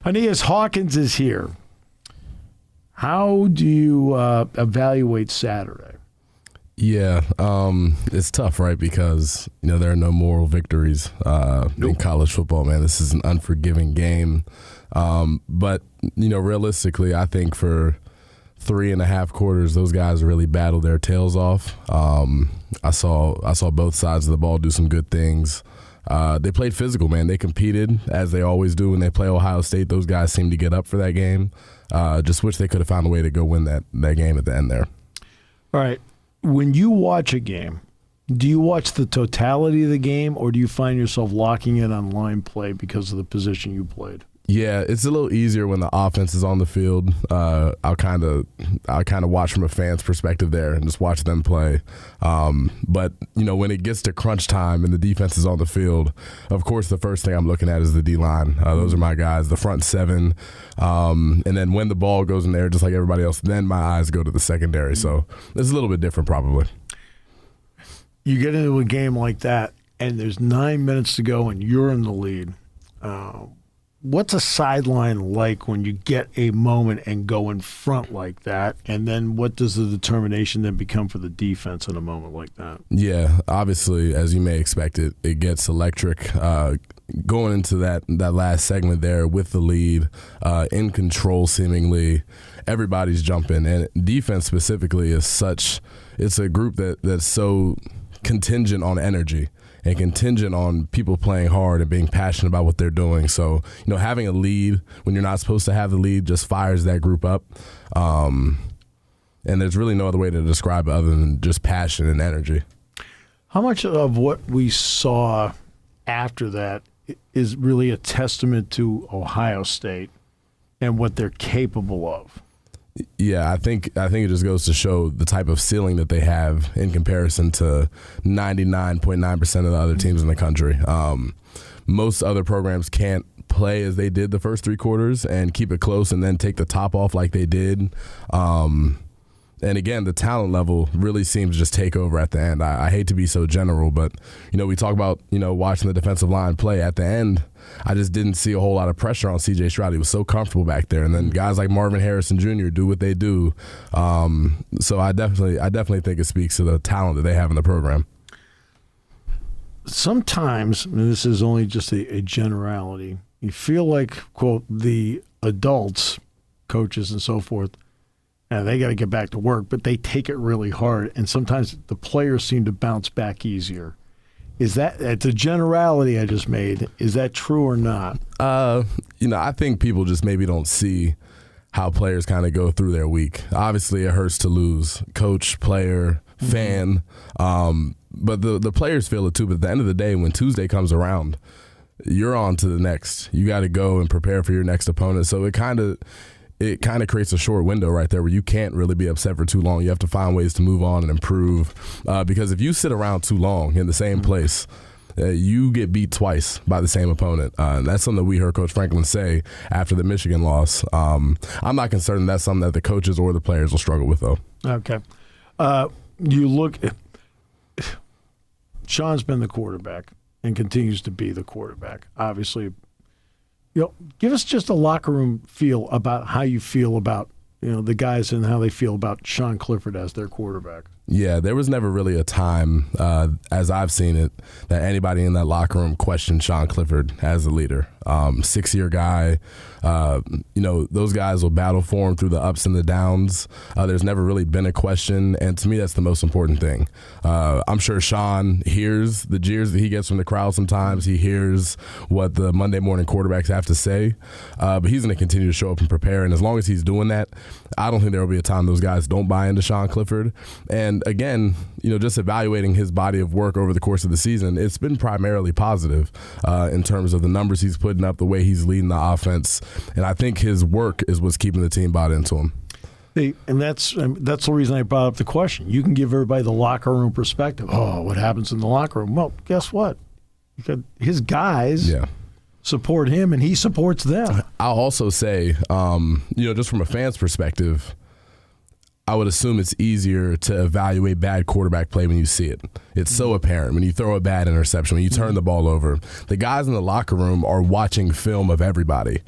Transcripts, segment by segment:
Aeneas Hawkins is here. How do you evaluate Saturday? Yeah, it's tough, right? Because, there are no moral victories in college football, man. This is an unforgiving game. But, realistically, I think for 3.5 quarters, those guys really battled their tails off. I saw both sides of the ball do some good things. They played physical, man. They competed, as they always do when they play Ohio State. Those guys seem to get up for that game. Just wish they could have found a way to go win that game at the end there. All right. When you watch a game, do you watch the totality of the game, or do you find yourself locking in on line play because of the position you played? Yeah, it's a little easier when the offense is on the field. I'll kind of watch from a fan's perspective there and just watch them play. But when it gets to crunch time and the defense is on the field, of course the first thing I'm looking at is the D-line. Those are my guys, the front seven. And then when the ball goes in there, just like everybody else, then my eyes go to the secondary. So it's a little bit different probably. You get into a game like that, and there's 9 minutes to go, and you're in the lead. What's a sideline like when you get a moment and go in front like that? And then what does the determination then become for the defense in a moment like that? Yeah, obviously, as you may expect, it gets electric. Going into that last segment there with the lead, in control seemingly, everybody's jumping. And defense specifically is it's a group that's so contingent on energy and contingent on people playing hard and being passionate about what they're doing. So, having a lead when you're not supposed to have the lead just fires that group up. And there's really no other way to describe it other than just passion and energy. How much of what we saw after that is really a testament to Ohio State and what they're capable of? Yeah, I think it just goes to show the type of ceiling that they have in comparison to 99.9% of the other teams in the country. Most other programs can't play as they did the first 3 quarters and keep it close and then take the top off like they did. And again, the talent level really seems to just take over at the end. I hate to be so general, but, we talk about, watching the defensive line play. At the end, I just didn't see a whole lot of pressure on C.J. Stroud. He was so comfortable back there. And then guys like Marvin Harrison Jr. do what they do. So I definitely think it speaks to the talent that they have in the program. Sometimes, and this is only just a generality, you feel like, quote, the adults, coaches and so forth, and they got to get back to work, but they take it really hard, and sometimes the players seem to bounce back easier. Is that, it's a generality I just made, is that true or not? I think people just maybe don't see how players kind of go through their week. Obviously, it hurts to lose, coach, player, fan, but the players feel it too. But at the end of the day, when Tuesday comes around, you're on to the next. You got to go and prepare for your next opponent. So it kind of creates a short window right there where you can't really be upset for too long. You have to find ways to move on and improve because if you sit around too long in the same place, you get beat twice by the same opponent. And that's something that we heard Coach Franklin say after the Michigan loss. I'm not concerned that's something that the coaches or the players will struggle with, though. Okay. You look – Sean's been the quarterback and continues to be the quarterback, obviously. Give us just a locker room feel about how you feel about, the guys and how they feel about Sean Clifford as their quarterback. Yeah, there was never really a time, as I've seen it, that anybody in that locker room questioned Sean Clifford as a leader. 6-year guy. Those guys will battle for him through the ups and the downs. There's never really been a question, and to me, that's the most important thing. I'm sure Sean hears the jeers that he gets from the crowd sometimes. He hears what the Monday morning quarterbacks have to say, but he's going to continue to show up and prepare, and as long as he's doing that, I don't think there will be a time those guys don't buy into Sean Clifford. And again, just evaluating his body of work over the course of the season, it's been primarily positive in terms of the numbers he's putting up, the way he's leading the offense. And I think his work is what's keeping the team bought into him. And that's the reason I brought up the question. You can give everybody the locker room perspective. Oh, what happens in the locker room? Well, guess what? His guys support him, and he supports them. I'll also say, just from a fan's perspective, I would assume it's easier to evaluate bad quarterback play when you see it. It's so apparent when you throw a bad interception, when you turn the ball over. The guys in the locker room are watching film of everybody.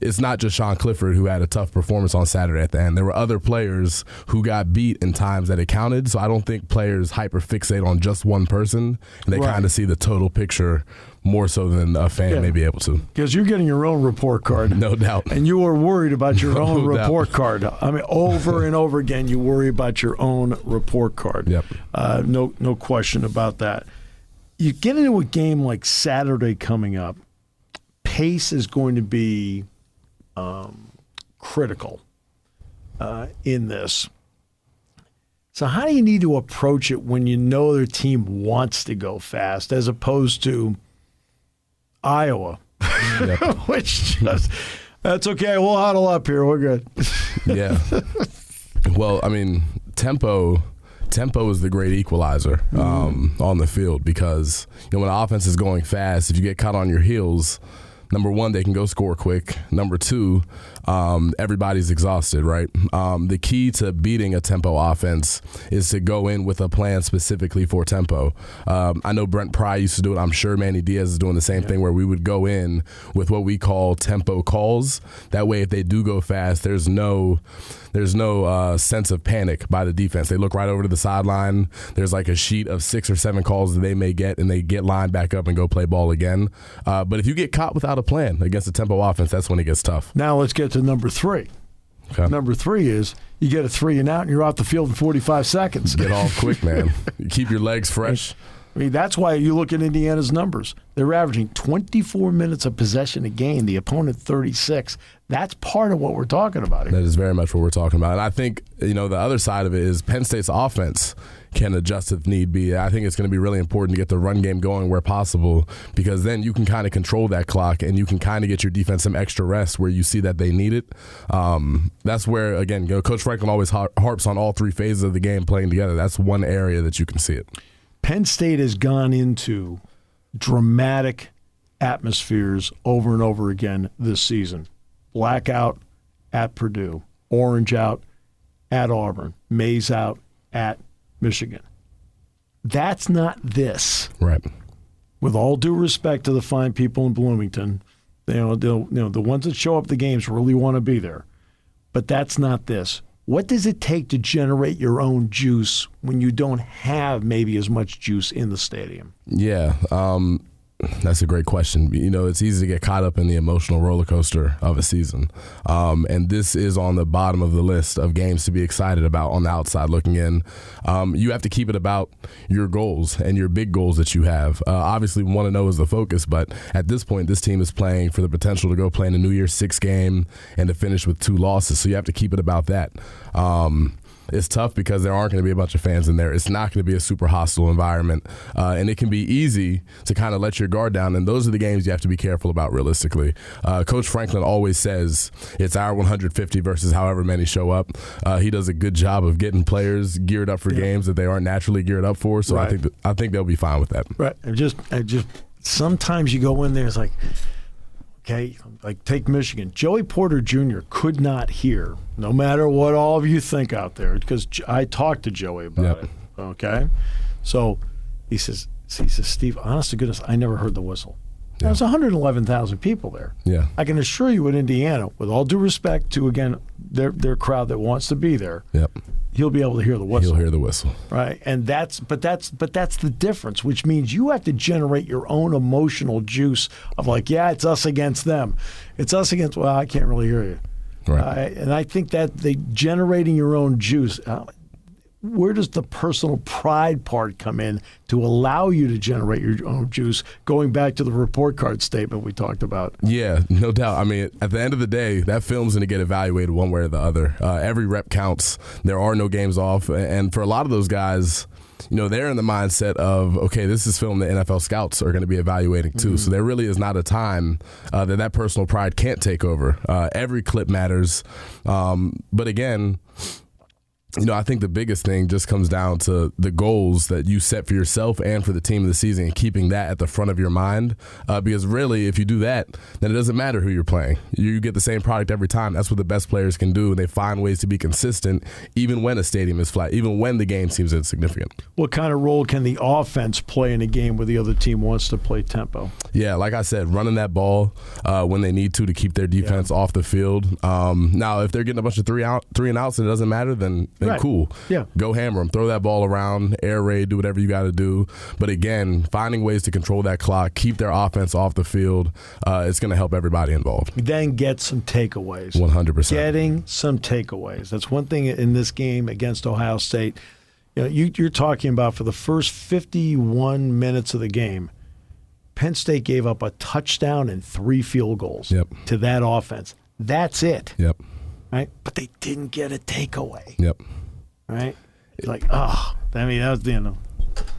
it's not just Sean Clifford who had a tough performance on Saturday at the end. There were other players who got beat in times that it counted. So I don't think players hyperfixate on just one person, and they kind of see the total picture more so than a fan may be able to. Because you're getting your own report card. No doubt. And you are worried about your own report card. I mean, over and over again, you worry about your own report card. Yep. No question about that. You get into a game like Saturday coming up, pace is going to be critical in this. So how do you need to approach it when you know their team wants to go fast as opposed to Iowa, which just, that's okay, we'll huddle up here, we're good. Yeah. Well, I mean, tempo is the great equalizer on the field because when the offense is going fast, if you get caught on your heels, number one, they can go score quick. Number two, everybody's exhausted, right? The key to beating a tempo offense is to go in with a plan specifically for tempo. I know Brent Pry used to do it. I'm sure Manny Diaz is doing the same thing where we would go in with what we call tempo calls. That way, if they do go fast, there's no sense of panic by the defense. They look right over to the sideline. There's like a sheet of 6 or 7 calls that they may get, and they get lined back up and go play ball again. But if you get caught without a plan against a tempo offense, that's when it gets tough. Now let's get to number 3. Okay. Number 3 is you get a 3 and out, and you're off the field in 45 seconds. Get off quick, man. You keep your legs fresh. I mean, that's why you look at Indiana's numbers. They're averaging 24 minutes of possession a game, the opponent 36. That's part of what we're talking about here. That is very much what we're talking about. And I think, the other side of it is Penn State's offense can adjust if need be. I think it's going to be really important to get the run game going where possible because then you can kind of control that clock and you can kind of get your defense some extra rest where you see that they need it. That's where, again, Coach Franklin always harps on all 3 phases of the game playing together. That's one area that you can see it. Penn State has gone into dramatic atmospheres over and over again this season. Blackout at Purdue, orange out at Auburn, maize out at Michigan. That's not this. Right. With all due respect to the fine people in Bloomington, the ones that show up at the games really want to be there. But that's not this. What does it take to generate your own juice when you don't have maybe as much juice in the stadium? Yeah, that's a great question. It's easy to get caught up in the emotional roller coaster of a season. And this is on the bottom of the list of games to be excited about on the outside looking in. You have to keep it about your goals and your big goals that you have. Obviously, we want to know is the focus, but at this point, this team is playing for the potential to go play in a New Year's 6 game and to finish with 2 losses. So you have to keep it about that. It's tough because there aren't going to be a bunch of fans in there. It's not going to be a super hostile environment. And it can be easy to kind of let your guard down. And those are the games you have to be careful about realistically. Coach Franklin always says it's our 150 versus however many show up. He does a good job of getting players geared up for games that they aren't naturally geared up for. So right. I think they'll be fine with that. Right. I just sometimes you go in there, it's like, okay, like take Michigan. Joey Porter Jr. could not hear, no matter what all of you think out there, because I talked to Joey about it. Okay, so he says, Steve, honest to goodness, I never heard the whistle. Yeah. There's 111,000 people there. Yeah, I can assure you, in Indiana, with all due respect to again their crowd that wants to be there. Yep. He'll be able to hear the whistle. He'll hear the whistle. Right. And that's the difference, which means you have to generate your own emotional juice of like, yeah, it's us against them. It's us against, well, I can't really hear you. Right. And I think that generating your own juice, where does the personal pride part come in to allow you to generate your own juice, going back to the report card statement we talked about? Yeah, no doubt. I mean, at the end of the day, that film's going to get evaluated one way or the other. Every rep counts. There are no games off. And for a lot of those guys, they're in the mindset of, okay, this is film that NFL scouts are going to be evaluating too. Mm-hmm. So there really is not a time that personal pride can't take over. Every clip matters. But again, I think the biggest thing just comes down to the goals that you set for yourself and for the team of the season and keeping that at the front of your mind. Because really, if you do that, then it doesn't matter who you're playing. You get the same product every time. That's what the best players can do, and they find ways to be consistent even when a stadium is flat, even when the game seems insignificant. What kind of role can the offense play in a game where the other team wants to play tempo? Yeah, like I said, running that ball when they need to keep their defense off the field. Now, if they're getting a bunch of three and outs and it doesn't matter, then cool. Yeah. Go hammer them. Throw that ball around, air raid, do whatever you got to do. But again, finding ways to control that clock, keep their offense off the field, it's going to help everybody involved. Then get some takeaways. 100%. Getting some takeaways. That's one thing in this game against Ohio State. You're talking about for the first 51 minutes of the game, Penn State gave up a touchdown and 3 field goals to that offense. That's it. Yep. Right? But they didn't get a takeaway. Yep. Right? It's like, that was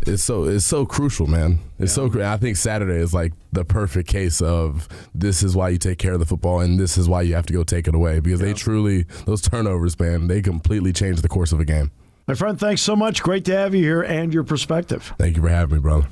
It's so crucial, man. It's so. I think Saturday is like the perfect case of this is why you take care of the football, and this is why you have to go take it away, because they truly, those turnovers, man, they completely change the course of a game. My friend, thanks so much. Great to have you here and your perspective. Thank you for having me, brother.